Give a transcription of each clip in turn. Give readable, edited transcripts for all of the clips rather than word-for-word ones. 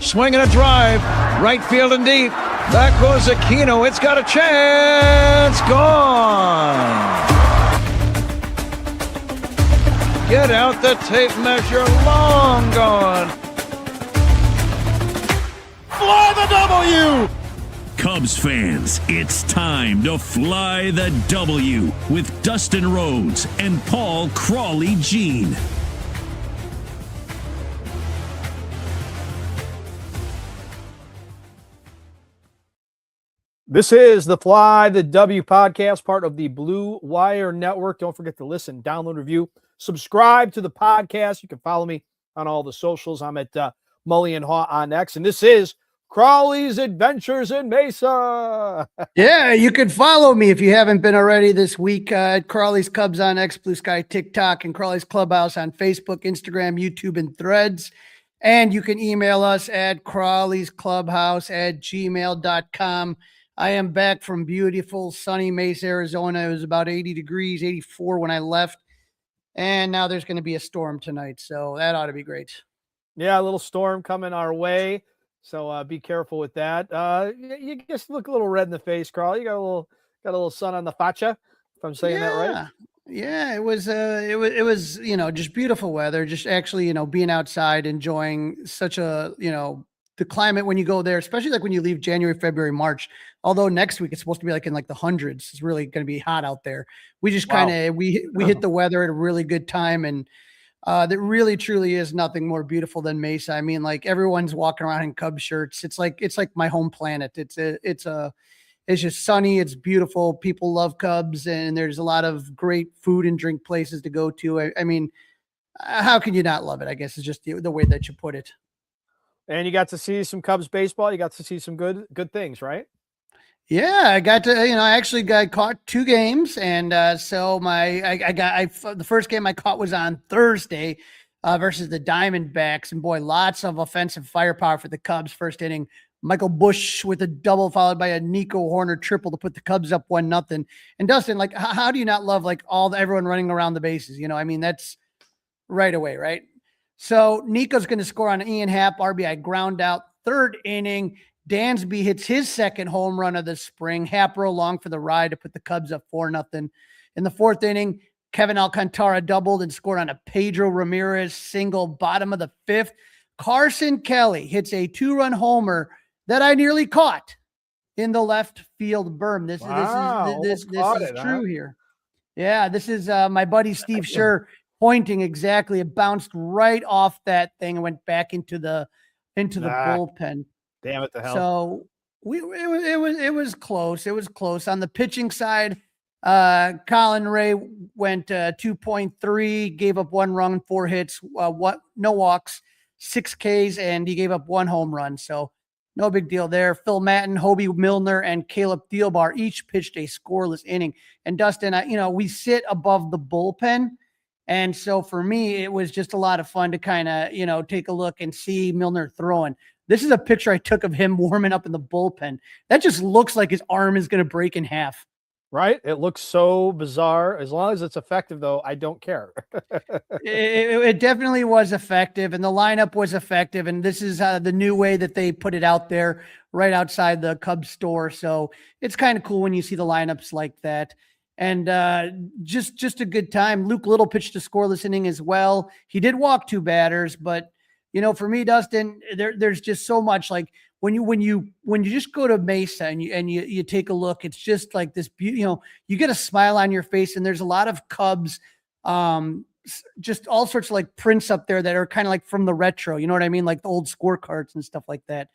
swinging a drive, right field and deep. Back goes Aquino. It's got a chance. Gone. Get out the tape measure. Long gone. Fly the W. Cubs fans, it's time to fly the W with Dustin Rhodes and Paul Crawly Jean. This is the Fly the W podcast, part of the Blue Wire Network. Don't forget to listen, download, review, subscribe to the podcast. You can follow me on all the socials. I'm at Mully and Haw on X, and this is Crawly's Adventures in Mesa. Yeah, you can follow me if you haven't been already this week at Crawly's Cubs on X, Blue Sky, TikTok, and Crawly's Clubhouse on Facebook, Instagram, YouTube, and Threads. And you can email us at crawlysclubhouse@gmail.com. I am back from beautiful, sunny Mesa, Arizona. It was about 80 degrees, 84 when I left. And now there's going to be a storm tonight, so that ought to be great. Yeah, a little storm coming our way. So be careful with that. You just look a little red in the face, Crawly. You got a little sun on the facha, if I'm saying that right. Yeah, it was just beautiful weather. Just actually, being outside, enjoying such a, the climate when you go there, especially like when you leave January, February, March. Although next week it's supposed to be like in like the hundreds. It's really going to be hot out there. We just we hit the weather at a really good time, and there really truly is nothing more beautiful than Mesa. I mean, like everyone's walking around in Cub shirts. It's like my home planet. It's just sunny. It's beautiful. People love Cubs, and there's a lot of great food and drink places to go to. I mean, how can you not love it? I guess it's just the way that you put it. And you got to see some Cubs baseball. You got to see some good things, right? Yeah, I got to, I actually got caught 2 games. And so the first game I caught was on Thursday versus the Diamondbacks. And boy, lots of offensive firepower for the Cubs. First inning, Michael Busch with a double followed by a Nico Horner triple to put the Cubs up 1-0. And Dustin, like, how do you not love like everyone running around the bases? I mean, that's right away, right? So Nico's going to score on Ian Happ, RBI ground out. Third inning, Dansby hits his second home run of the spring. Happer along for the ride to put the Cubs up 4-0. In the fourth inning, Kevin Alcantara doubled and scored on a Pedro Ramirez single. Bottom of the fifth, Carson Kelly hits a 2-run homer that I nearly caught in the left field berm. This is true here. Yeah, this is my buddy Steve Scher pointing exactly. It bounced right off that thing and went back into the bullpen. Damn it, the hell. So it was close. It was close. On the pitching side, Colin Ray went 2.3, gave up 1 run, 4 hits, no walks, 6 Ks, and he gave up 1 home run. So no big deal there. Phil Matten, Hobie Milner, and Caleb Thielbar each pitched a scoreless inning. And Dustin, we sit above the bullpen. And so for me, it was just a lot of fun to kind of, take a look and see Milner throwing. This is a picture I took of him warming up in the bullpen. That just looks like his arm is going to break in half. Right? It looks so bizarre. As long as it's effective, though, I don't care. it definitely was effective, and the lineup was effective. And this is the new way that they put it out there right outside the Cubs store. So it's kind of cool when you see the lineups like that. And just a good time. Luke Little pitched a scoreless inning as well. He did walk 2 batters, but for me, Dustin, there's just so much. Like when you just go to Mesa and you take a look, it's just like this beauty. You get a smile on your face, and there's a lot of Cubs, just all sorts of like prints up there that are kind of like from the retro. You know what I mean? Like the old scorecards and stuff like that.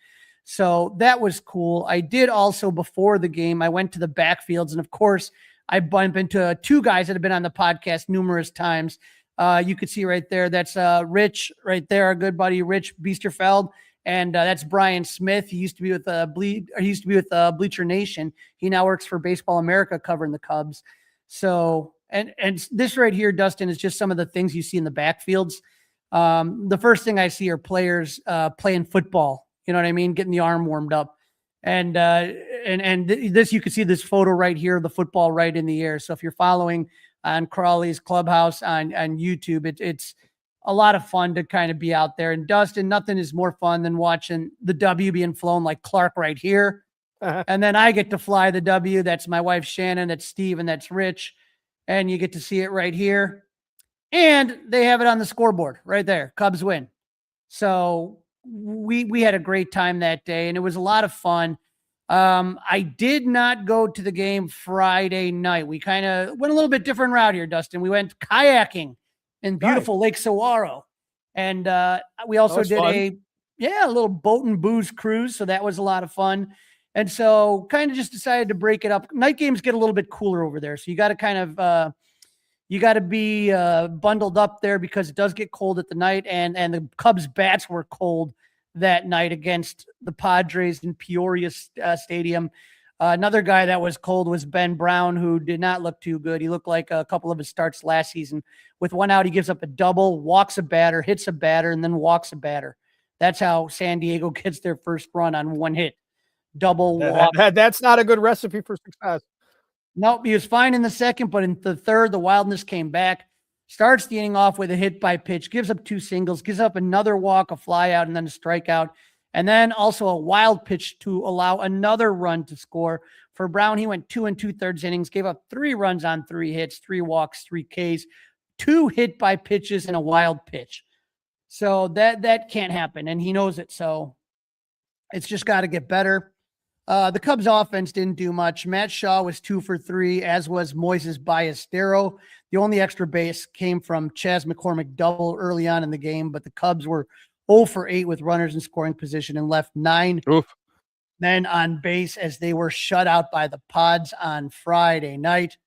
So that was cool. I did also before the game, I went to the backfields, and of course, I bump into 2 guys that have been on the podcast numerous times. You could see right there. That's Rich right there, our good buddy Rich Biesterfeld, and that's Brian Smith. He used to be with Bleacher Nation. He now works for Baseball America, covering the Cubs. So, and this right here, Dustin, is just some of the things you see in the backfields. The first thing I see are players playing football. You know what I mean? Getting the arm warmed up. And this, you can see this photo right here, the football right in the air. So if you're following on Crawly's Clubhouse on YouTube, it's a lot of fun to kind of be out there. And Dustin, nothing is more fun than watching the W being flown like Clark right here. And then I get to fly the W. That's my wife, Shannon. That's Steve. And that's Rich. And you get to see it right here. And they have it on the scoreboard right there. Cubs win. So we had a great time that day, and it was a lot of fun. I did not go to the game Friday night. We kind of went a little bit different route here, Dustin. We went kayaking in beautiful Lake Saguaro. And we also did a little boat and booze cruise. So that was a lot of fun. And so kind of just decided to break it up. Night games get a little bit cooler over there. So you got to kind of, you got to be bundled up there because it does get cold at the night. And the Cubs bats were cold that night against the Padres in Peoria Stadium. Another guy that was cold was Ben Brown, who did not look too good. He looked like a couple of his starts last season. With one out, he gives up a double, walks a batter, hits a batter, and then walks a batter. That's how San Diego gets their first run on one hit. Double walk. That's not a good recipe for success. Nope, he was fine in the second, but in the third, the wildness came back. Starts the inning off with a hit by pitch, gives up 2 singles, gives up another walk, a fly out, and then a strikeout. And then also a wild pitch to allow another run to score. For Brown, he went 2 2/3 innings, gave up 3 runs on 3 hits, 3 walks, 3 Ks, 2 hit by pitches, and a wild pitch. So that can't happen, and he knows it. So it's just got to get better. The Cubs offense didn't do much. Matt Shaw was 2 for 3, as was Moises Ballesteros. The only extra base came from Chas McCormick double early on in the game, but the Cubs were 0 for 8 with runners in scoring position and left 9 men on base as they were shut out by the Pods on Friday night.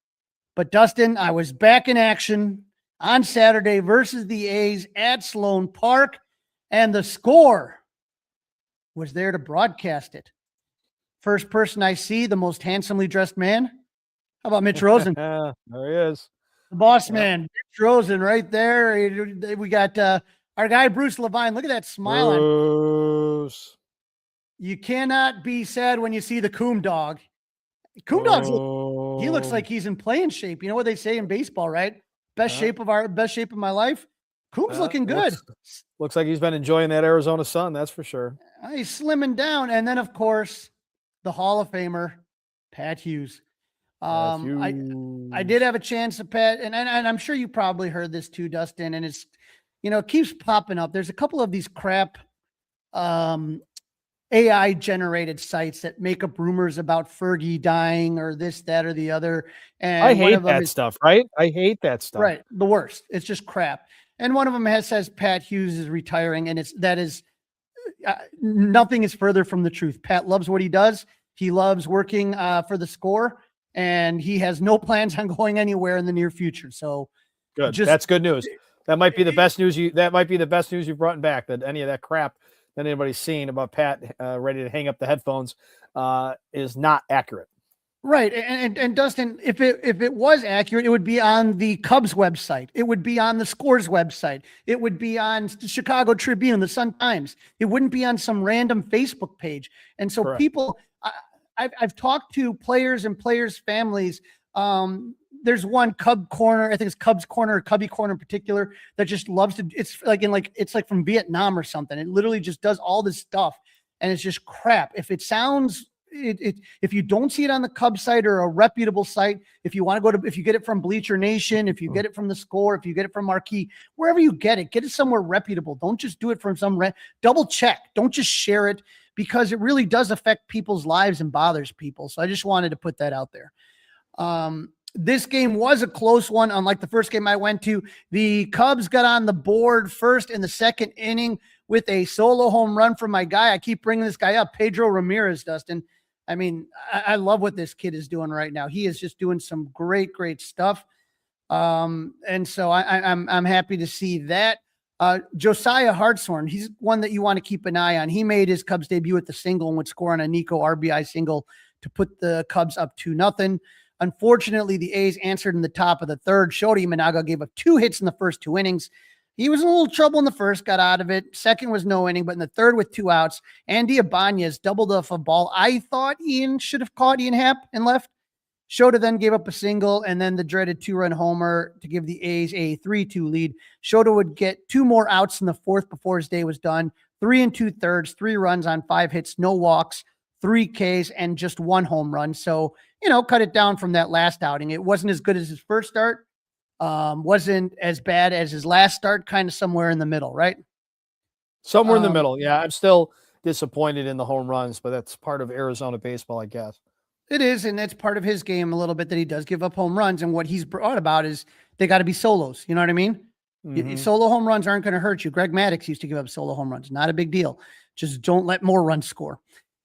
But Dustin, I was back in action on Saturday versus the A's at Sloan Park, and the Score was there to broadcast it. First person I see, the most handsomely dressed man. How about Mitch Rosen? There he is. The boss man, Mitch Rosen right there. We got our guy, Bruce Levine. Look at that smile on. You cannot be sad when you see the Coom Dog. Coom Dog's he looks like he's in playing shape. You know what they say in baseball, right? Best shape of my life. Coom's looking good. Looks like he's been enjoying that Arizona sun, that's for sure. He's slimming down. And then, of course, the Hall of Famer, Pat Hughes. I did have a chance to Pat, and I'm sure you probably heard this too, Dustin, and it's, it keeps popping up. There's a couple of these crap AI generated sites that make up rumors about Fergie dying or this, that, or the other. And I hate that stuff, right? I hate that stuff. Right. The worst. It's just crap. And one of them says Pat Hughes is retiring, and nothing is further from the truth. Pat loves what he does. He loves working for the Score, and he has no plans on going anywhere in the near future. So good. That's good news. That might be the best news you've brought back, that any of that crap that anybody's seen about Pat ready to hang up the headphones is not accurate. Right. And Dustin, if it was accurate, it would be on the Cubs website. It would be on the Scores website. It would be on the Chicago Tribune, the Sun-Times. It wouldn't be on some random Facebook page. And so Correct. People, I've talked to players and players' families. There's one Cub Corner, I think it's Cubs Corner or Cubby Corner in particular, that just loves to. It's like from Vietnam or something. It literally just does all this stuff, and it's just crap. If it sounds, if you don't see it on the Cubs site or a reputable site, if you want to if you get it from Bleacher Nation, if you get it from the Score, if you get it from Marquee, wherever you get it somewhere reputable. Don't just do it from some double check. Don't just share it, because it really does affect people's lives and bothers people. So I just wanted to put that out there. This game was a close one. Unlike the first game I went to, the Cubs got on the board first in the second inning with a solo home run from my guy. I keep bringing this guy up, Pedro Ramirez, Dustin. I mean, I love what this kid is doing right now. He is just doing some great, great stuff. And so I'm happy to see that. Josiah Hartshorn, he's one that you want to keep an eye on. He made his Cubs debut at the single and would score on a Nico RBI single to put the Cubs up 2-0. Unfortunately, the A's answered in the top of the third. Shota Imanaga gave up 2 hits in the first 2 innings. He was in a little trouble in the first, got out of it. Second was no inning, but in the third with 2 outs, Andy Ibanez doubled off a ball I thought Ian should have caught, Ian Happ, and left. Shota then gave up a single and then the dreaded 2-run homer to give the A's a 3-2 lead. Shota would get 2 more outs in the 4th before his day was done. 3 2/3, 3 runs on 5 hits, no walks, 3 Ks, and just 1 home run. So, cut it down from that last outing. It wasn't as good as his first start. Wasn't as bad as his last start, kind of somewhere in the middle, right? Somewhere in the middle. Yeah, I'm still disappointed in the home runs, but that's part of Arizona baseball, I guess. It is, and that's part of his game a little bit, that he does give up home runs. And what he's brought about is they got to be solos. You know what I mean? Solo home runs aren't going to hurt you. Greg Maddux used to give up solo home runs. Not a big deal. Just don't let more runs score.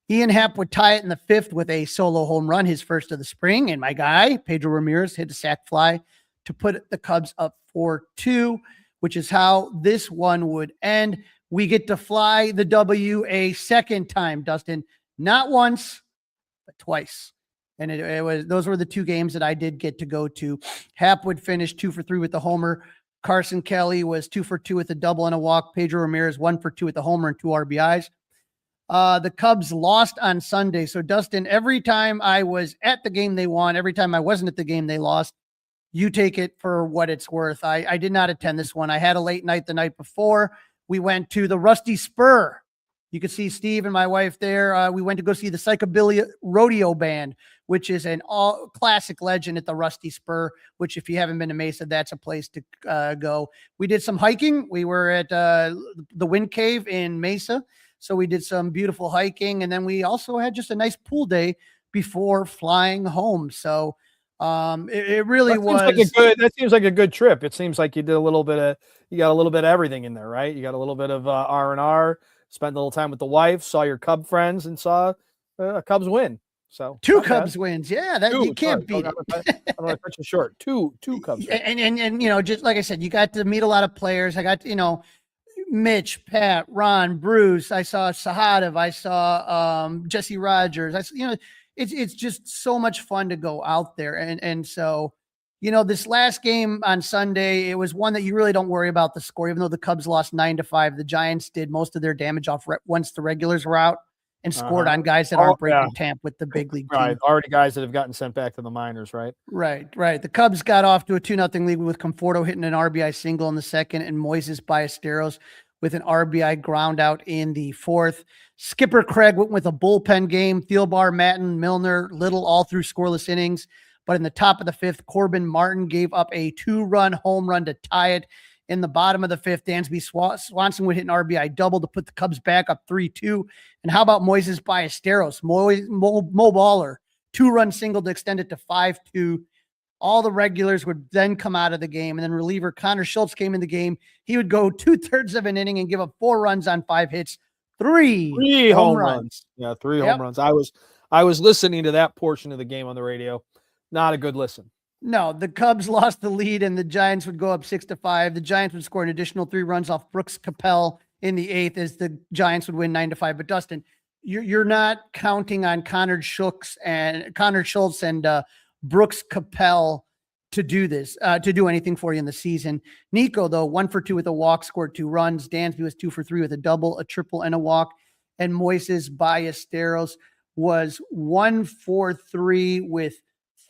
He and Happ would tie it in the 5th with a solo home run, his first of the spring. And my guy, Pedro Ramirez, hit a sac fly to put the Cubs up 4-2, which is how this one would end. We get to fly the W a second time, Dustin. Not once, but twice. And those were the 2 games that I did get to go to. Happ would finish 2 for 3 with the homer. Carson Kelly was 2 for 2 with a double and a walk. Pedro Ramirez 1 for 2 with the homer and 2 RBIs. The Cubs lost on Sunday. So Dustin, every time I was at the game they won, every time I wasn't at the game they lost. You take it for what it's worth. I did not attend this one. I had a late night the night before. We went to the Rusty Spur. You could see Steve and my wife there. We went to go see the Psychobilly Rodeo Band, which is an all classic legend at the Rusty Spur, which if you haven't been to Mesa, that's a place to go. We did some hiking. We were at the Wind Cave in Mesa. So we did some beautiful hiking. And then we also had just a nice pool day before flying home. So it really was. That seems like a good trip. It seems like you got a little bit of everything in there, right? You got a little bit of R&R, spent a little time with the wife, saw your Cub friends, and saw Cubs win. So 2 Cubs wins. Yeah, that you can't beat it. I don't want to cut you short. Two Cubs. And just like I said, you got to meet a lot of players. I got Mitch, Pat, Ron, Bruce. I saw Sahadov. I saw Jesse Rogers. It's just so much fun to go out there. And so, this last game on Sunday, it was one that you really don't worry about the score, even though the Cubs lost 9-5. The Giants did most of their damage off once the regulars were out and scored on guys that aren't breaking camp with the big league team. Right. Already guys that have gotten sent back to the minors, right? Right. The Cubs got off to a 2-0 lead with Conforto hitting an RBI single in the 2nd and Moises Ballesteros with an RBI ground out in the 4th. Skipper Craig went with a bullpen game. Thielbar, Matten, Milner, Little all through scoreless innings. But in the top of the 5th, Corbin Martin gave up a 2-run home run to tie it. In the bottom of the 5th, Dansby Swanson would hit an RBI double to put the Cubs back up 3-2. And how about Moises Ballesteros? Mo Baller, 2-run single to extend it to 5-2. All the regulars would then come out of the game. And then reliever Connor Schultz came in the game. He would go 2/3 of an inning and give up 4 runs on 5 hits. Three home runs. Yeah, 3 home runs. I was listening to that portion of the game on the radio. Not a good listen. No, the Cubs lost the lead and the Giants would go up 6-5. The Giants would score an additional 3 runs off Brooks Capel in the 8th as the Giants would win 9-5. But Dustin, you're not counting on Connor Schultz and Brooks Capel to do this, to do anything for you in the season. Nico, though, 1 for 2 with a walk, scored 2 runs. Dansby was 2 for 3 with a double, a triple, and a walk. And Moises Ballesteros was 1 for 3 with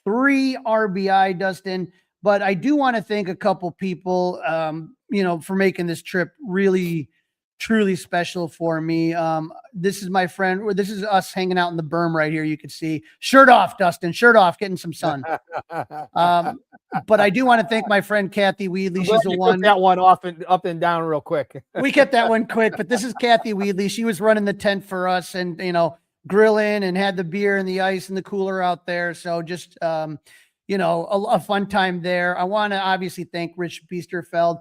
3 RBI, Dustin. But I do want to thank a couple people, for making this trip really, truly special for me. This is my friend. This is us hanging out in the berm right here. You can see shirt off, Dustin, shirt off, getting some sun. But I do want to thank my friend Kathy Weedley. She's the one that one off and up and down real quick. We kept that one quick, but this is Kathy Weedley. She was running the tent for us and, grilling and had the beer and the ice and the cooler out there. So just, a fun time there. I want to obviously thank Rich Biesterfeld.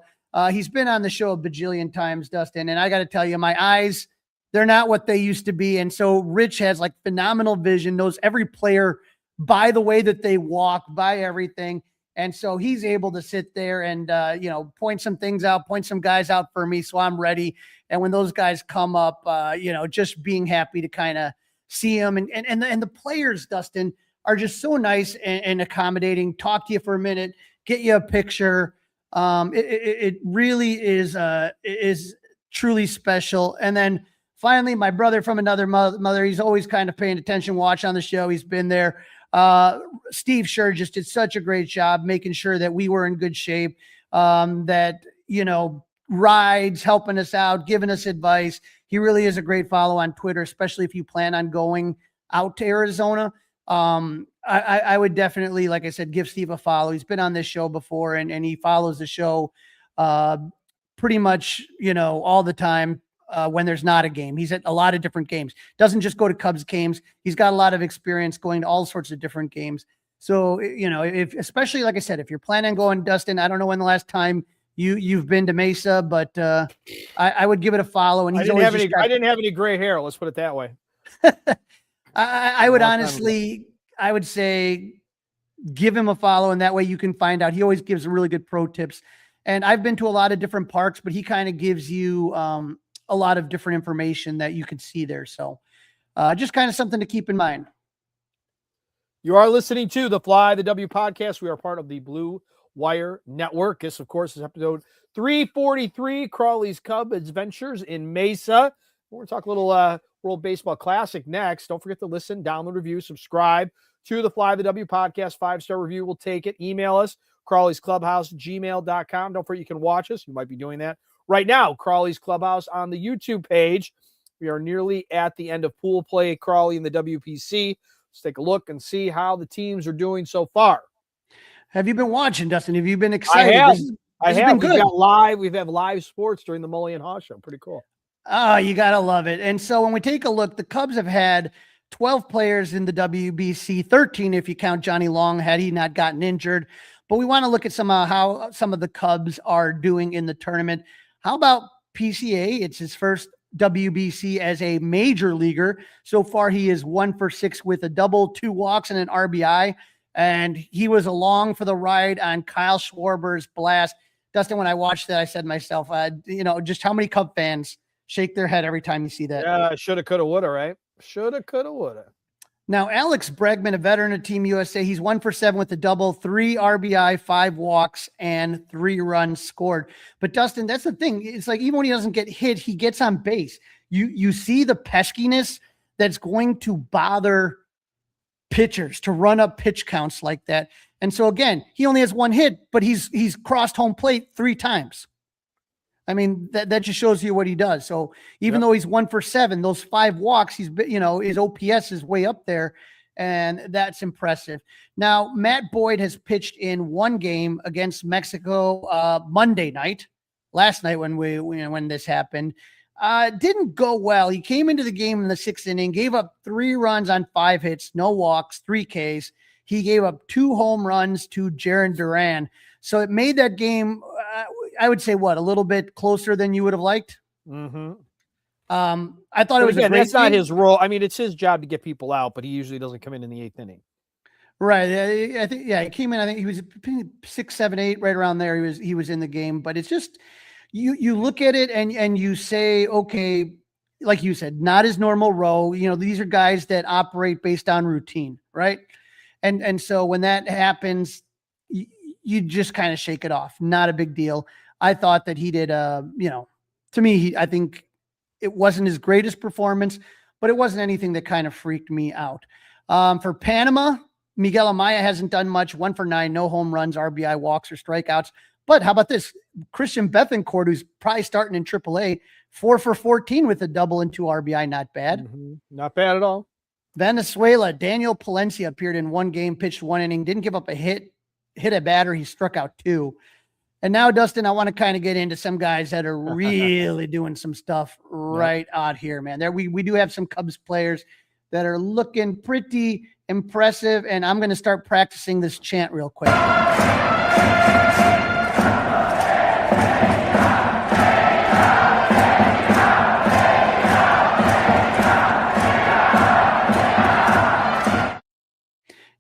He's been on the show a bajillion times, Dustin, and I got to tell you, my eyes, they're not what they used to be. And so Rich has like phenomenal vision, knows every player by the way that they walk, by everything. And so he's able to sit there and, point some things out, point some guys out for me. So I'm ready. And when those guys come up, just being happy to kind of see them and the players, Dustin, are just so nice and accommodating, talk to you for a minute, get you a picture. It really is truly special. And then finally, my brother from another mother, he's always kind of paying attention, watch on the show. He's been there. Steve sure just did such a great job making sure that we were in good shape, that, rides, helping us out, giving us advice. He really is a great follow on Twitter, especially if you plan on going out to Arizona. I would definitely, like I said, give Steve a follow. He's been on this show before, and he follows the show pretty much, all the time when there's not a game. He's at a lot of different games. Doesn't just go to Cubs games. He's got a lot of experience going to all sorts of different games. So, if, especially like I said, if you're planning on going, Dustin, I don't know when the last time you've been to Mesa, but I would give it a follow. And I didn't have any gray hair. Let's put it that way. I would honestly, I would say give him a follow, and that way you can find out. He always gives really good pro tips. And I've been to a lot of different parks, but he kind of gives you a lot of different information that you can see there. So just kind of something to keep in mind. You are listening to the Fly the W podcast. We are part of the Blue Wire Network. This, of course, is episode 343, Crawly's Cub Adventures in Mesa. We're going to talk a little World Baseball Classic next. Don't forget to listen, download, review, subscribe to the Fly the W podcast. 5-star review, we'll take it. Email us, Crawly's Clubhouse, gmail.com. Don't forget you can watch us. You might be doing that right now. Crawly's Clubhouse on the YouTube page. We are nearly at the end of pool play, Crawly and the WPC. Let's take a look and see how the teams are doing so far. Have you been watching, Dustin? Have you been excited? I have. Been good. We've had live sports during the Mully and Haw show. Pretty cool. Oh, you got to love it. And so when we take a look, the Cubs have had 12 players in the WBC, 13 if you count Johnny Long, had he not gotten injured. But we want to look at how some of the Cubs are doing in the tournament. How about PCA? It's his first WBC as a major leaguer. So far, he is 1 for 6 with a double, 2 walks, and an RBI. And he was along for the ride on Kyle Schwarber's blast. Dustin, when I watched that, I said to myself, just how many Cub fans shake their head every time you see that? Yeah, shoulda, coulda, woulda, right? Shoulda, coulda, woulda. Now, Alex Bregman, a veteran of Team USA, he's 1 for 7 with a double, 3 RBI, 5 walks, and 3 runs scored. But Dustin, that's the thing. It's like even when he doesn't get hit, he gets on base. You see the peskiness that's going to bother pitchers to run up pitch counts like that. And so again, he only has 1 hit, but he's crossed home plate 3 times. I mean, that just shows you what he does. So even though he's 1 for 7, those 5 walks, his OPS is way up there, and that's impressive. Now, Matt Boyd has pitched in 1 game against Mexico Monday night, last night when this happened. Didn't go well. He came into the game in the 6th inning, gave up 3 runs on 5 hits, no walks, 3 Ks. He gave up 2 home runs to Jarren Duran. So it made that game, I would say, a little bit closer than you would have liked. Mm-hmm. I thought it was that's not his role. I mean, it's his job to get people out, but he usually doesn't come in the 8th inning. Right. I think, he came in, I think he was 6, 7, 8, right around there. He was in the game, but it's just, you look at it and you say, okay, like you said, not his normal role. These are guys that operate based on routine, right? And so when that happens, you just kind of shake it off. Not a big deal. I thought that he did, to me, I think it wasn't his greatest performance, but it wasn't anything that kind of freaked me out. For Panama, Miguel Amaya hasn't done much. 1 for 9, no home runs, RBI, walks, or strikeouts. But how about this? Christian Bethancourt, who's probably starting in AAA, 4 for 14 with a double and 2 RBI. Not bad. Mm-hmm. Not bad at all. Venezuela, Daniel Palencia appeared in 1 game, pitched 1 inning, didn't give up a hit a batter. He struck out 2. And now, Dustin, I want to kind of get into some guys that are really doing some stuff right out here, man. We do have some Cubs players that are looking pretty impressive, and I'm going to start practicing this chant real quick.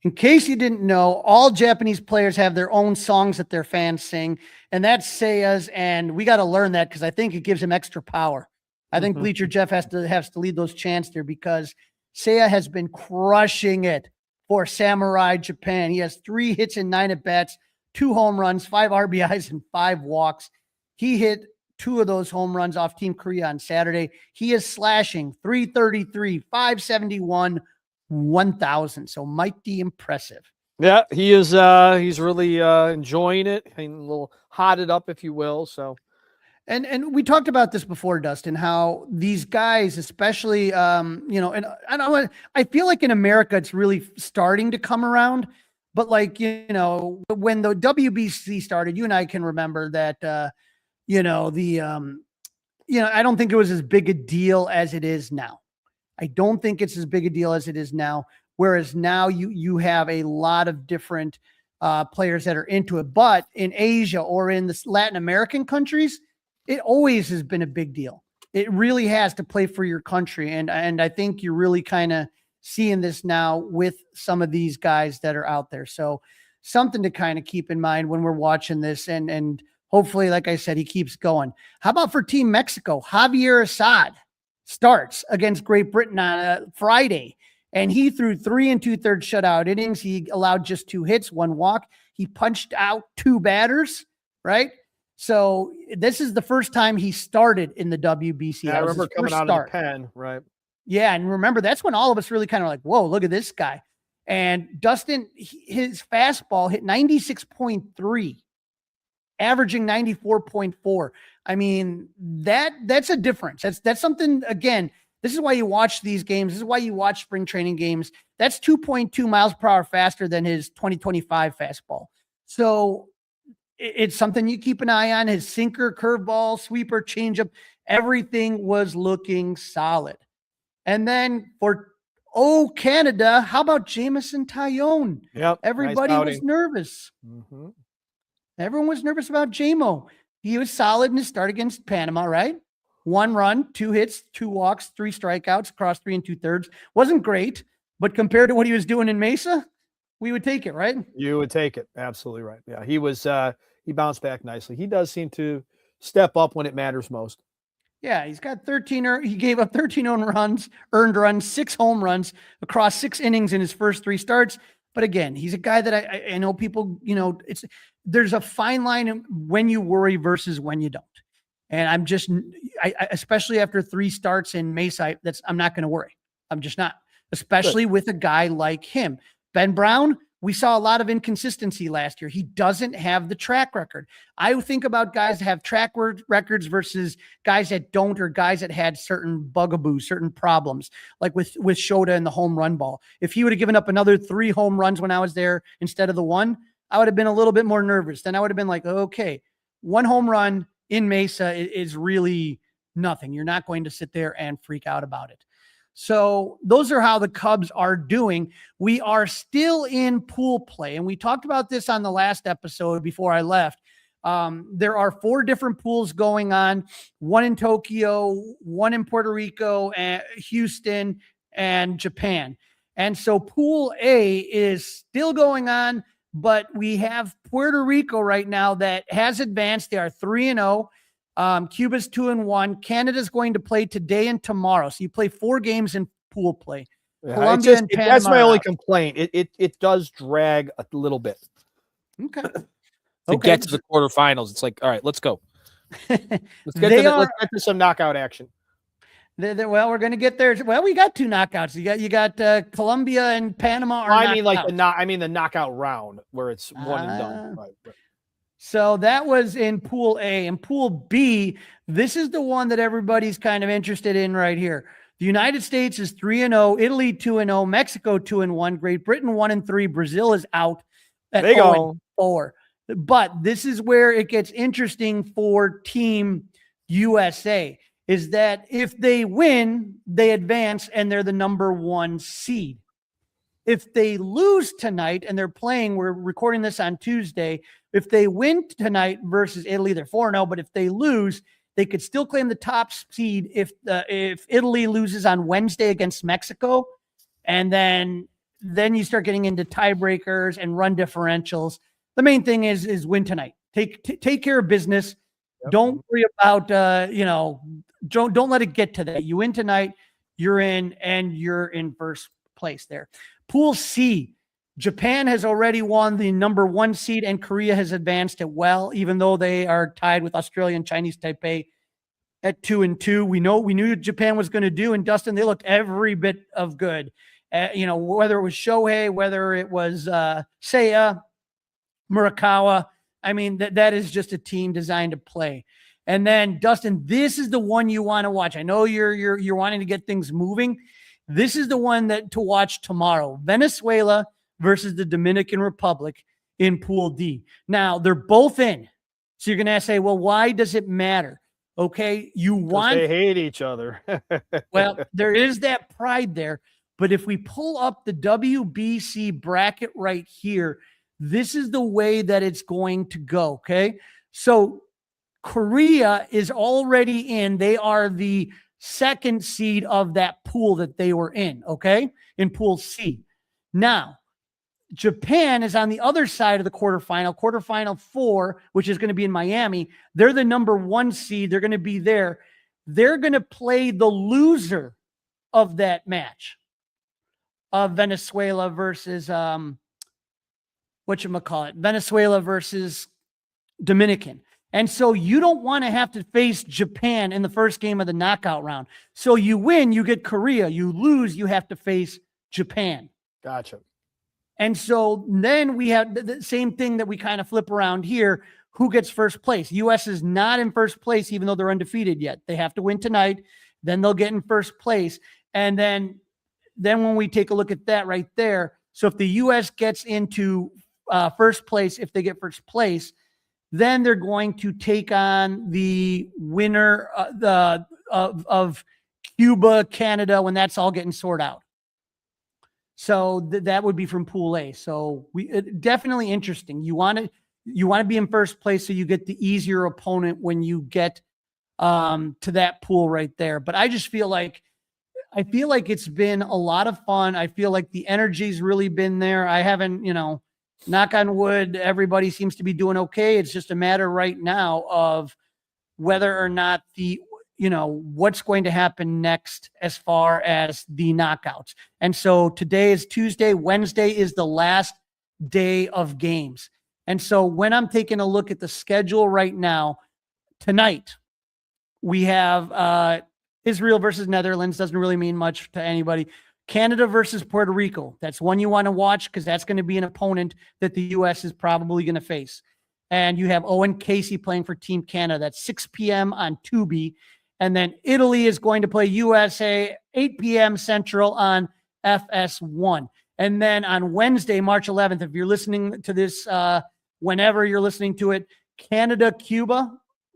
In case you didn't know, all Japanese players have their own songs that their fans sing, and that's Seiya's, and we got to learn that because I think it gives him extra power. I think Bleacher Jeff has to lead those chants there because Seiya has been crushing it for Samurai Japan. He has 3 hits and 9 at-bats, 2 home runs, 5 RBIs, and 5 walks. He hit 2 of those home runs off Team Korea on Saturday. He is slashing .333, .571, 1,000. So mighty impressive. Yeah, he is. He's really enjoying it and a little hotted up, if you will. So, And we talked about this before, Dustin, how these guys, especially, and I feel like in America, it's really starting to come around. But like, when the WBC started, you and I can remember that, I don't think it was as big a deal as it is now. I don't think it's as big a deal as it is now. Whereas now you have a lot of different players that are into it. But in Asia or in the Latin American countries, it always has been a big deal. It really has, to play for your country. And I think you're really kind of seeing this now with some of these guys that are out there. So something to kind of keep in mind when we're watching this, and hopefully, like I said, he keeps going. How about for Team Mexico? Javier Assad starts against Great Britain on Friday, and he threw 3 2/3 shutout innings. He allowed just 2 hits, 1 walk. He punched out 2 batters, right? So this is the first time he started in the WBC. yeah, I remember coming out of the pen, right? Yeah, and remember, that's when all of us really kind of like, whoa, look at this guy. And Dustin, his fastball hit 96.3, averaging 94.4. I mean, that's a difference. That's something, again, this is why you watch these games. This is why you watch spring training games. That's 2.2 miles per hour faster than his 2025 fastball. So it's something you keep an eye on. His sinker, curveball, sweeper, changeup, everything was looking solid. And then for Canada, how about Jamison Tyone? Yep. Everybody was nervous. Mm-hmm. Everyone was nervous about JMO. He was solid in his start against Panama, right? 1 run, 2 hits, 2 walks, 3 strikeouts across 3 2/3. Wasn't great, but compared to what he was doing in Mesa, we would take it, right? You would take it. Absolutely right. Yeah, he was. He bounced back nicely. He does seem to step up when it matters most. Yeah, he's got 13. He gave up 13 earned runs, 6 home runs across 6 innings in his first 3 starts. But again, he's a guy that I know people, there's a fine line when you worry versus when you don't. And I'm just, especially after 3 starts in Mesa, I'm not going to worry. I'm just not, especially with a guy like him. Ben Brown, we saw a lot of inconsistency last year. He doesn't have the track record. I think about guys that have track records versus guys that don't, or guys that had certain bugaboos, certain problems, like with Shota and the home run ball. If he would have given up another 3 home runs when I was there instead of the 1, I would have been a little bit more nervous. Then I would have been like, okay, 1 home run in Mesa is really nothing. You're not going to sit there and freak out about it. So those are how the Cubs are doing. We are still in pool play, and we talked about this on the last episode before I left. There are 4 different pools going on, 1 in Tokyo, 1 in Puerto Rico, and Houston, and Japan. And so Pool A is still going on, but we have Puerto Rico right now that has advanced. They are 3-0. Cuba's 2-1. Canada's going to play today and tomorrow. So you play 4 games in pool play. Yeah, Colombia and Panama. That's my only complaint. It does drag a little bit. Okay. To get to the quarterfinals, it's like, all right, let's go. Let's get to some knockout action. Well, we're going to get there. Well, we got 2 knockouts. You got Colombia and Panama. I mean the knockout round where it's 1 and done. Right. So that was in Pool A. And Pool B, this is the one that everybody's kind of interested in right here. The United States is 3-0, Italy 2-0, Mexico 2-1, Great Britain 1-3, Brazil is out at 0-4. But this is where it gets interesting for Team USA, is that if they win, they advance and they're the number 1 seed. If they lose tonight, and they're playing, we're recording this on Tuesday, if they win tonight versus Italy, they're 4-0, but if they lose, they could still claim the top seed if Italy loses on Wednesday against Mexico, and then you start getting into tiebreakers and run differentials. The main thing is win tonight. Take care of business. Yep. Don't worry about don't let it get to that. You win tonight, you're in, and you're in first place there. Pool C, Japan has already won the number 1 seed, and Korea has advanced it well, even though they are tied with Australia and Chinese Taipei at 2-2. We knew Japan was going to do, and Dustin, they looked every bit of good. whether it was Shohei, whether it was Seiya, Murakawa. I mean, that is just a team designed to play. And then, Dustin, this is the one you want to watch. I know you're wanting to get things moving. This is the one to watch tomorrow. Venezuela versus the Dominican Republic in Pool D. Now, they're both in. So you're going to say, well, why does it matter? Okay, they hate each other. Well, there is that pride there. But if we pull up the WBC bracket right here, this is the way that it's going to go. Okay, so Korea is already in. They are the second seed of that pool that they were in. Okay, in Pool C. Now, Japan is on the other side of the quarterfinal 4, which is going to be in Miami. They're the number 1 seed. They're going to be there. They're going to play the loser of that match of Venezuela versus Venezuela versus Dominican. And so you don't want to have to face Japan in the first game of the knockout round. So you win, you get Korea. You lose, you have to face Japan. Gotcha. And so then we have the same thing that we kind of flip around here. Who gets first place? U.S. is not in first place, even though they're undefeated yet. They have to win tonight. Then they'll get in first place. And then when we take a look at that right there, so if the U.S. gets into first place, if they get first place, then they're going to take on the winner of Cuba, Canada, when that's all getting sorted out. So that would be from Pool A. So definitely interesting. You want to be in first place so you get the easier opponent when you get to that pool right there. But I feel like it's been a lot of fun. I feel like the energy's really been there. I haven't, knock on wood, everybody seems to be doing okay. It's just a matter right now of whether or not what's going to happen next as far as the knockouts. And so today is Tuesday. Wednesday is the last day of games. And so when I'm taking a look at the schedule right now, tonight we have Israel versus Netherlands. Doesn't really mean much to anybody. Canada versus Puerto Rico. That's one you want to watch because that's going to be an opponent that the U.S. is probably going to face. And you have Owen Casey playing for Team Canada. That's 6 p.m. on Tubi. And then Italy is going to play USA 8 p.m. Central on FS1. And then on Wednesday, March 11th, if you're listening to this, whenever you're listening to it, Canada, Cuba,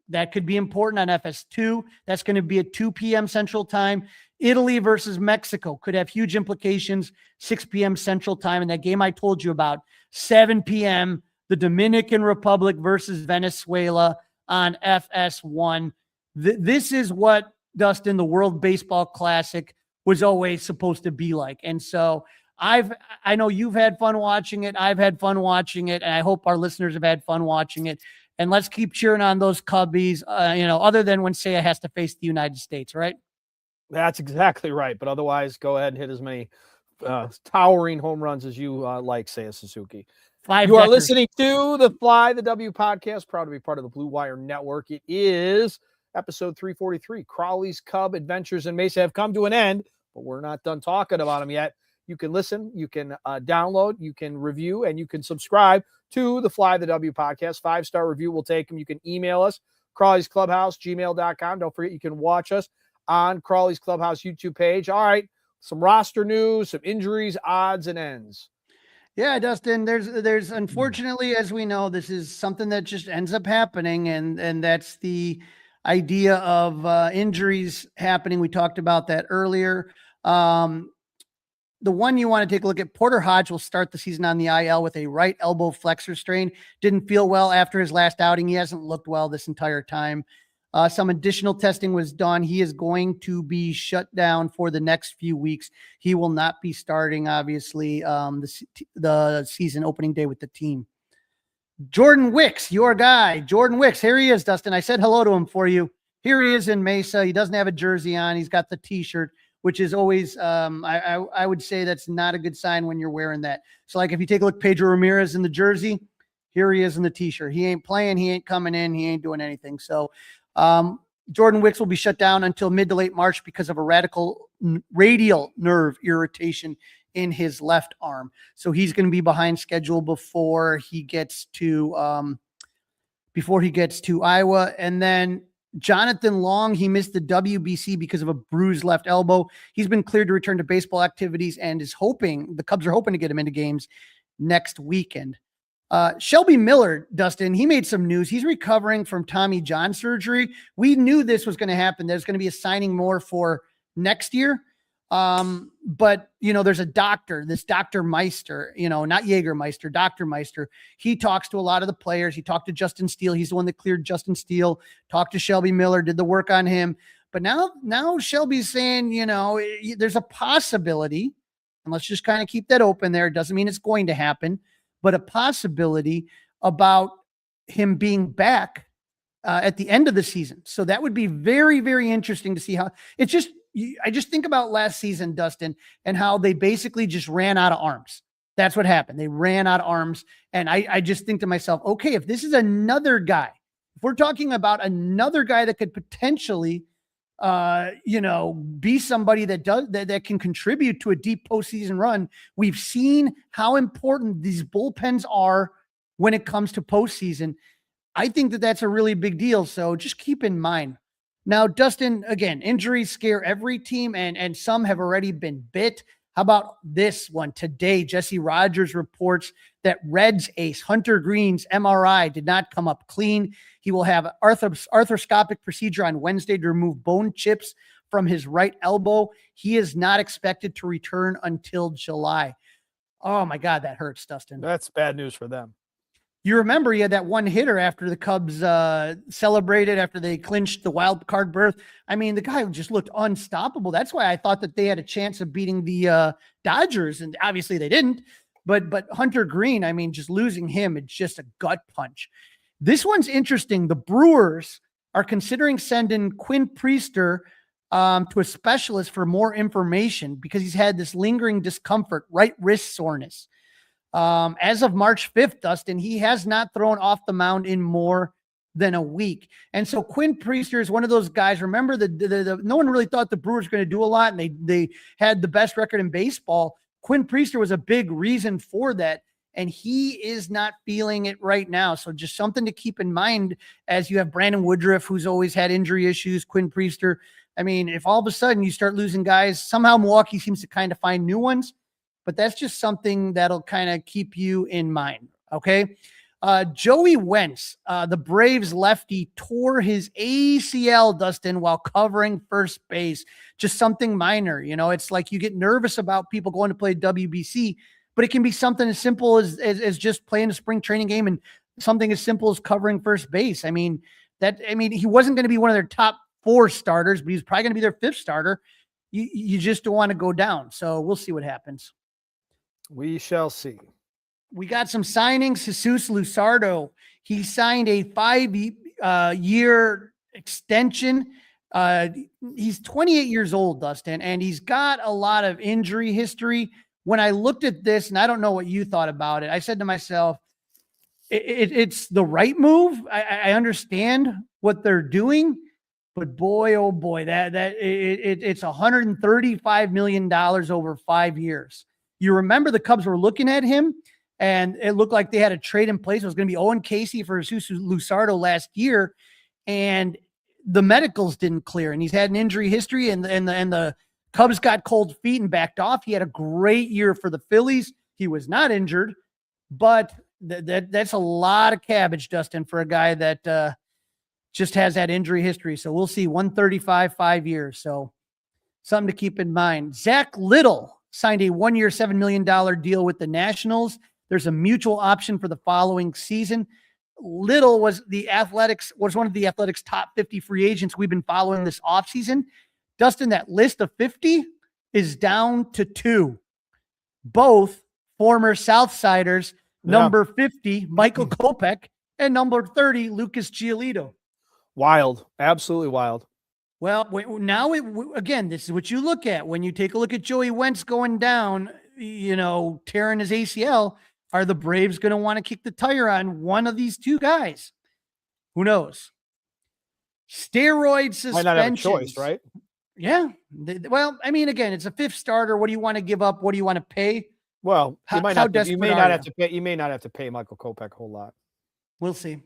that could be important on FS2. That's going to be at 2 p.m. Central Time. Italy versus Mexico could have huge implications, 6 p.m. Central Time. And that game I told you about, 7 p.m., the Dominican Republic versus Venezuela on FS1. This is what, Dustin, the World Baseball Classic was always supposed to be like. And so I know you've had fun watching it. I've had fun watching it. And I hope our listeners have had fun watching it. And let's keep cheering on those Cubbies, other than when Seiya has to face the United States, right? That's exactly right. But otherwise, go ahead and hit as many towering home runs as you like, Seiya Suzuki. You are listening to the Fly the W podcast, proud to be part of the Blue Wire Network. It is episode 343. Crawly's Cub Adventures in Mesa have come to an end, but we're not done talking about them yet. You can listen, you can download, you can review, and you can subscribe to the Fly the W podcast. 5-star review will take them. You can email us, Crawly's Clubhouse, gmail.com. Don't forget, you can watch us on Crawly's Clubhouse YouTube page. All right, some roster news, some injuries, odds, and ends. Yeah, Dustin, there's unfortunately, as we know, this is something that just ends up happening, and that's the idea of injuries happening. We talked about that earlier. The one you want to take a look at, Porter Hodge will start the season on the IL with a right elbow flexor strain. Didn't feel well after his last outing. He hasn't looked well this entire time. Some additional testing was done. He is going to be shut down for the next few weeks. He will not be starting, obviously, the season opening day with the team. Jordan Wicks, your guy, Jordan Wicks. Here he is, Dustin. I said hello to him for you. Here he is in Mesa. He doesn't have a jersey on. He's got the T-shirt, which is always, I would say that's not a good sign when you're wearing that. So, like, if you take a look, Pedro Ramirez in the jersey, here he is in the T-shirt. He ain't playing. He ain't coming in. He ain't doing anything. So, Jordan Wicks will be shut down until mid to late March because of a radial nerve irritation in his left arm. So he's going to be behind schedule before he gets to Iowa. And then Jonathan Long, he missed the WBC because of a bruised left elbow. He's been cleared to return to baseball activities and the Cubs are hoping to get him into games next weekend. Shelby Miller, Dustin, he made some news. He's recovering from Tommy John surgery. We knew this was going to happen. There's going to be a signing more for next year. But there's a doctor, this Dr. Meister, not Jägermeister, Dr. Meister. He talks to a lot of the players. He talked to Justin Steele. He's the one that cleared Justin Steele, talked to Shelby Miller, did the work on him. But now Shelby's saying, there's a possibility, and let's just kind of keep that open there. It doesn't mean it's going to happen, but a possibility about him being back at the end of the season. So that would be very, very interesting to see how I just think about last season, Dustin, and how they basically just ran out of arms. That's what happened. They ran out of arms. And I just think to myself, okay, if this is another guy, if we're talking about another guy that could potentially, be somebody that can contribute to a deep postseason run. We've seen how important these bullpens are when it comes to postseason. I think that that's a really big deal. So just keep in mind. Now, Dustin, again, injuries scare every team, and some have already been bit. How about this one? Today, Jesse Rogers reports that Reds ace Hunter Green's MRI did not come up clean. He will have arthroscopic procedure on Wednesday to remove bone chips from his right elbow. He is not expected to return until July. Oh, my God, that hurts, Dustin. That's bad news for them. You remember he had that one hitter after the Cubs celebrated after they clinched the wild card berth. I mean, the guy just looked unstoppable. That's why I thought that they had a chance of beating the Dodgers, and obviously they didn't. But Hunter Green, I mean, just losing him, it's just a gut punch. This one's interesting. The Brewers are considering sending Quinn Priester to a specialist for more information because he's had this lingering discomfort, right wrist soreness. As of March 5th, Dustin, he has not thrown off the mound in more than a week. And so Quinn Priester is one of those guys. Remember, no one really thought the Brewers were going to do a lot, and they had the best record in baseball. Quinn Priester was a big reason for that, and he is not feeling it right now. So just something to keep in mind as you have Brandon Woodruff, who's always had injury issues, Quinn Priester. I mean, if all of a sudden you start losing guys, somehow Milwaukee seems to kind of find new ones. But that's just something that'll kind of keep you in mind, okay? Joey Wentz, the Braves lefty, tore his ACL, Dustin, while covering first base. Just something minor. It's like you get nervous about people going to play WBC, but it can be something as simple as just playing a spring training game and something as simple as covering first base. I mean, he wasn't going to be one of their top 4 starters, but he's probably going to be their 5th starter. You just don't want to go down. So we'll see what happens. We shall see. We got some signings. Jesus Luzardo, he signed a 5-year extension. He's 28 years old, Dustin, and he's got a lot of injury history. When I looked at this, and I don't know what you thought about it, I said to myself, it's the right move. I understand what they're doing, but boy, oh boy, it's $135 million over 5 years. You remember the Cubs were looking at him, and it looked like they had a trade in place. It was going to be Owen Casey for Jesus Luzardo last year, and the medicals didn't clear, and he's had an injury history, and the Cubs got cold feet and backed off. He had a great year for the Phillies. He was not injured, but that's a lot of cabbage, Dustin, for a guy that just has that injury history. So we'll see. 135, 5 years. So something to keep in mind. Zach Little signed a 1-year, $7 million deal with the Nationals. There's a mutual option for the following season. Little was one of the Athletics' top 50 free agents we've been following this offseason. Dustin, that list of 50 is down to 2. Both former Southsiders, number 50, Michael Kopech, and number 30, Lucas Giolito. Wild. Absolutely wild. Well, now, again, this is what you look at. When you take a look at Joey Wentz going down, tearing his ACL, are the Braves going to want to kick the tire on one of these 2 guys? Who knows? Steroid suspensions. Might not have a choice, right? Yeah. Well, I mean, again, it's a fifth starter. What do you want to give up? What do you want to pay? Well, How you may desperate not are have you? to pay. You may not have to pay Michael Kopech a whole lot. We'll see.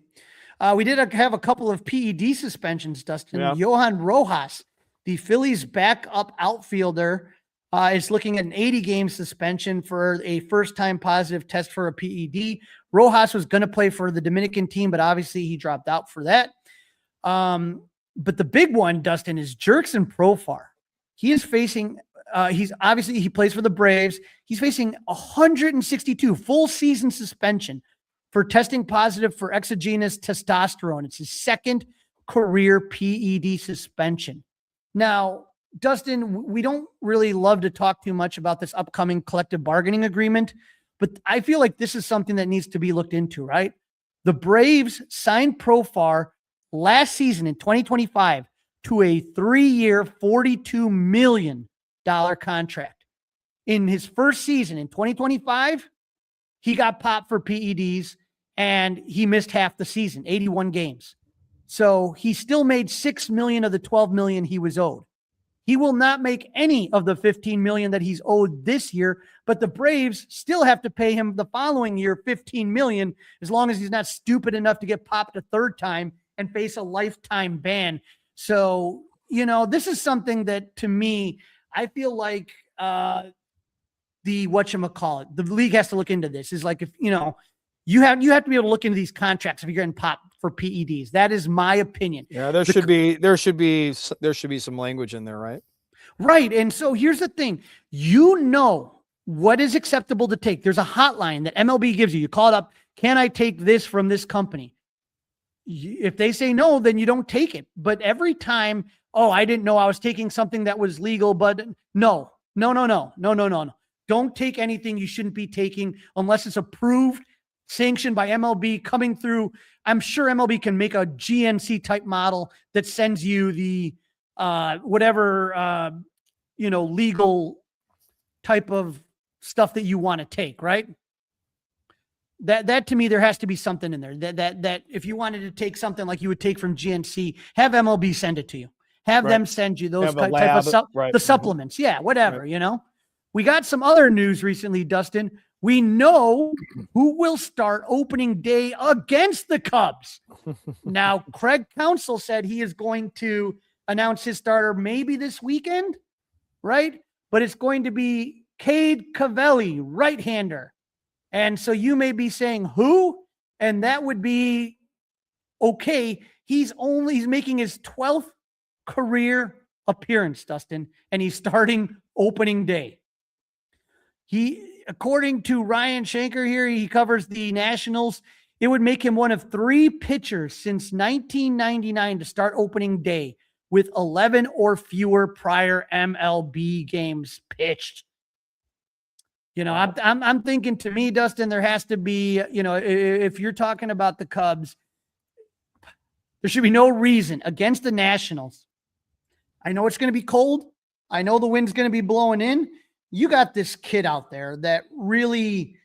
We did have a couple of PED suspensions, Dustin. Yeah. Johan Rojas, the Phillies' backup outfielder, is looking at an 80-game suspension for a first-time positive test for a PED. Rojas was going to play for the Dominican team, but obviously he dropped out for that. But the big one, Dustin, is Jerkson Profar. He is facing he plays for the Braves. He's facing 162 full season suspension for testing positive for exogenous testosterone. It's his second career PED suspension. Now, Dustin, we don't really love to talk too much about this upcoming collective bargaining agreement, but I feel like this is something that needs to be looked into, right? The Braves signed Profar last season in 2025 to a 3-year, $42 million contract. In his first season in 2025, he got popped for PEDs and he missed half the season, 81 games. So he still made $6 million of the $12 million he was owed. He will not make any of the $15 million that he's owed this year, but the Braves still have to pay him the following year $15 million, as long as he's not stupid enough to get popped a third time and face a lifetime ban. So, this is something that, to me, I feel like the league has to look into this. Is like, if you have to be able to look into these contracts if you're getting popped for PEDs. That is my opinion. Yeah, there should be some language in there, right? Right. And so here's the thing. What is acceptable to take. There's a hotline that MLB gives you. You call it up. Can I take this from this company? If they say no, then you don't take it. But every time, I didn't know I was taking something that was legal, but no. Don't take anything you shouldn't be taking unless it's approved, sanctioned by MLB, coming through. I'm sure MLB can make a GNC type model that sends you the legal type of stuff that you want to take, right? That to me, there has to be something in there that if you wanted to take something like you would take from GNC, have MLB send it to you. Have them send you those type of supplements. Yeah, whatever, We got some other news recently, Dustin. We know who will start opening day against the Cubs. Now, Craig Counsell said he is going to announce his starter maybe this weekend, right? But it's going to be Cade Cavelli, right-hander. And so you may be saying, who? And that would be okay. He's making his 12th career appearance, Dustin, and he's starting opening day. According to Ryan Shanker here, he covers the Nationals. It would make him one of 3 pitchers since 1999 to start opening day with 11 or fewer prior MLB games pitched. I'm thinking, to me, Dustin, there has to be, if you're talking about the Cubs, there should be no reason against the Nationals. I know it's going to be cold. I know the wind's going to be blowing in. You got this kid out there that really,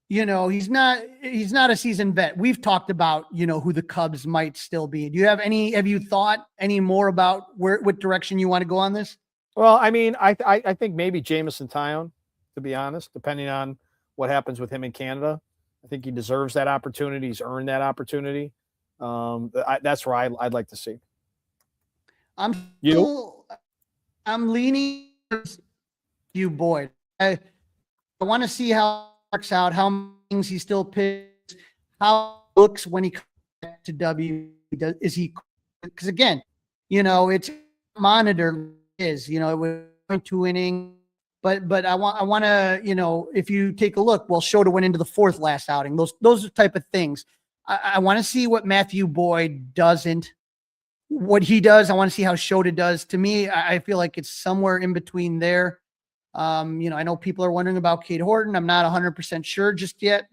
he's not a seasoned vet. We've talked about, who the Cubs might still be. Have you thought any more about what direction you want to go on this? Well, I mean, I think maybe Jameson Taillon, to be honest, depending on what happens with him in Canada. I think he deserves that opportunity. He's earned that opportunity. That's where I'd like to see. I'm leaning you, Boyd. I want to see how it works out, how many things he still pitches, how it looks when he comes back to W. Because again, it's monitor is, it was 2 innings, but I want to, if you take a look, Shota went into the 4th last outing. Those are the type of things. I want to see what Matthew Boyd doesn't. What he does, I want to see how Shota does. To me, I feel like it's somewhere in between there. I know people are wondering about Cade Horton. I'm not 100% sure just yet.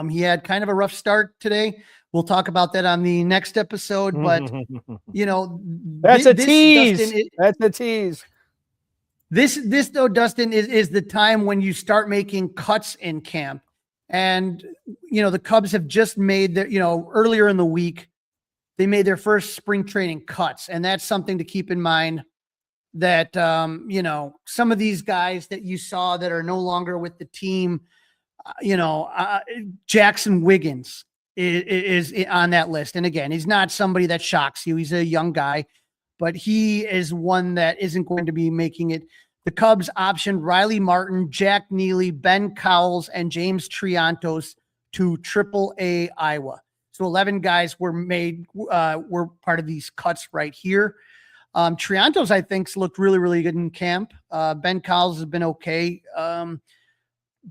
He had kind of a rough start today. We'll talk about that on the next episode, but that's a tease. That's a tease. This though, Dustin, is the time when you start making cuts in camp. And, the Cubs have just made their, earlier in the week, they made their first spring training cuts. And that's something to keep in mind, that, some of these guys that you saw that are no longer with the team, Jackson Wiggins is on that list. And again, he's not somebody that shocks you. He's a young guy, but he is one that isn't going to be making it. The Cubs optioned Riley Martin, Jack Neely, Ben Cowles, and James Triantos to AAA Iowa. So 11 guys were part of these cuts right here. Triantos, I think, looked really, really good in camp. Ben Cowles has been okay.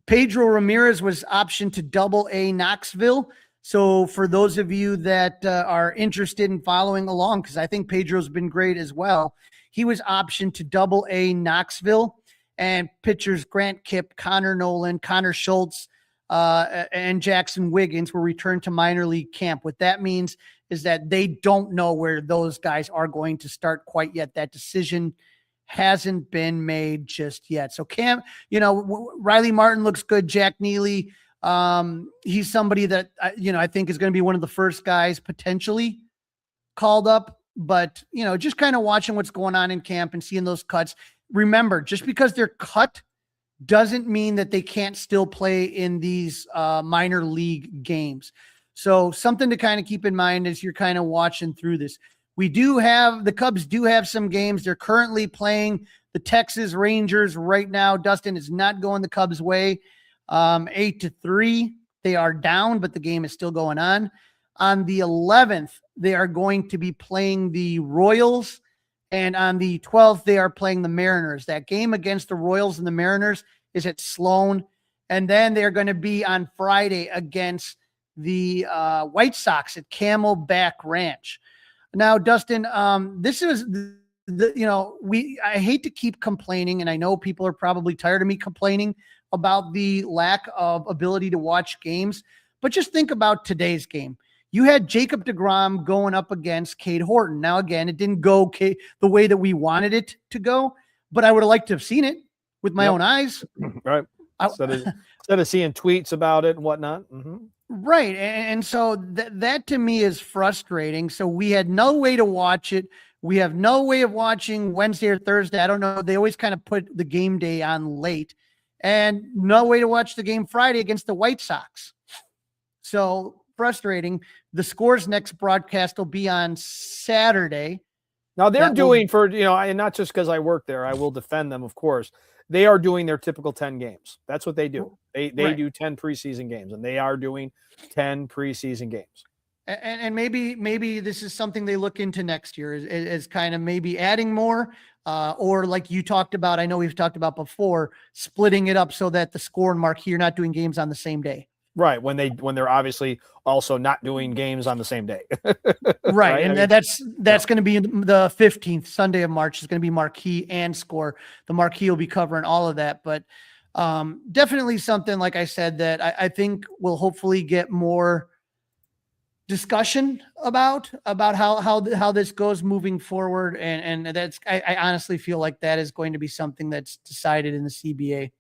Pedro Ramirez was optioned to AA Knoxville. So for those of you that are interested in following along, because I think Pedro's been great as well, he was optioned to AA Knoxville, and pitchers Grant Kipp, Connor Nolan, Connor Schultz, and Jackson Wiggins were returned to minor league camp. What that means is that they don't know where those guys are going to start quite yet. That decision hasn't been made just yet. So Riley Martin looks good. Jack Neely, he's somebody that, I think is going to be one of the first guys potentially called up, but, just kind of watching what's going on in camp and seeing those cuts. Remember, just because they're cut doesn't mean that they can't still play in these minor league games. So something to kind of keep in mind as you're kind of watching through this. The Cubs do have some games. They're currently playing the Texas Rangers right now. Dustin is not going the Cubs' way. 8-3. They are down, but the game is still going on. On the 11th, they are going to be playing the Royals. And on the 12th, they are playing the Mariners. That game against the Royals and the Mariners is at Sloan. And then they're going to be on Friday against the White Sox at Camelback Ranch. Now, Dustin, this is I hate to keep complaining, and I know people are probably tired of me complaining about the lack of ability to watch games, but just think about today's game. You had Jacob deGrom going up against Cade Horton. Now, again, it didn't go the way that we wanted it to go, but I would have liked to have seen it with my own eyes. Right. Instead of seeing tweets about it and whatnot. Mm-hmm. Right. And so that to me is frustrating. So we had no way to watch it. We have no way of watching Wednesday or Thursday. I don't know. They always kind of put the game day on late, and no way to watch the game Friday against the White Sox. So frustrating. The Score's next broadcast will be on Saturday. Now they're doing and not just because I work there, I will defend them, of course. They are doing their typical 10 games. That's what they do. They do 10 preseason games, and they are doing 10 preseason games. And maybe this is something they look into next year is kind of maybe adding more, or like you talked about, I know we've talked about before, splitting it up so that the Score and Marquee are not doing games on the same day. Right. When they're obviously also not doing games on the same day. Right. And that's going to be the 15th Sunday of March. Is going to be Marquee and Score. The Marquee will be covering all of that, but definitely something, like I said, that I think will hopefully get more discussion about how this goes moving forward. And that's, I honestly feel like that is going to be something that's decided in the CBA.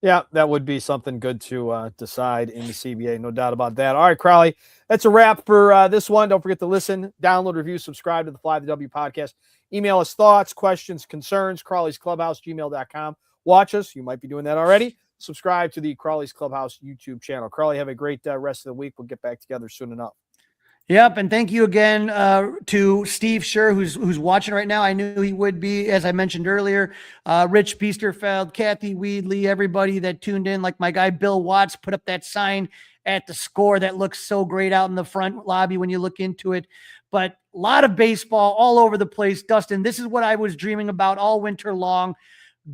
Yeah, that would be something good to decide in the CBA. No doubt about that. All right, Crawly, that's a wrap for this one. Don't forget to listen, download, review, subscribe to the Fly the W podcast. Email us thoughts, questions, concerns, Crawly's Clubhouse, gmail.com. Watch us. You might be doing that already. Subscribe to the Crawly's Clubhouse YouTube channel. Crawly, have a great rest of the week. We'll get back together soon enough. Yep, and thank you again to Steve Scher, who's watching right now. I knew he would be, as I mentioned earlier. Rich Biesterfeld, Kathy Weedley, everybody that tuned in, like my guy Bill Watts put up that sign at the Score that looks so great out in the front lobby when you look into it. But a lot of baseball all over the place. Dustin, this is what I was dreaming about all winter long.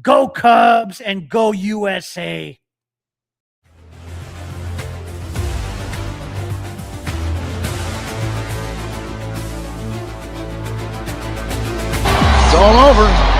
Go Cubs and go USA. It's all over.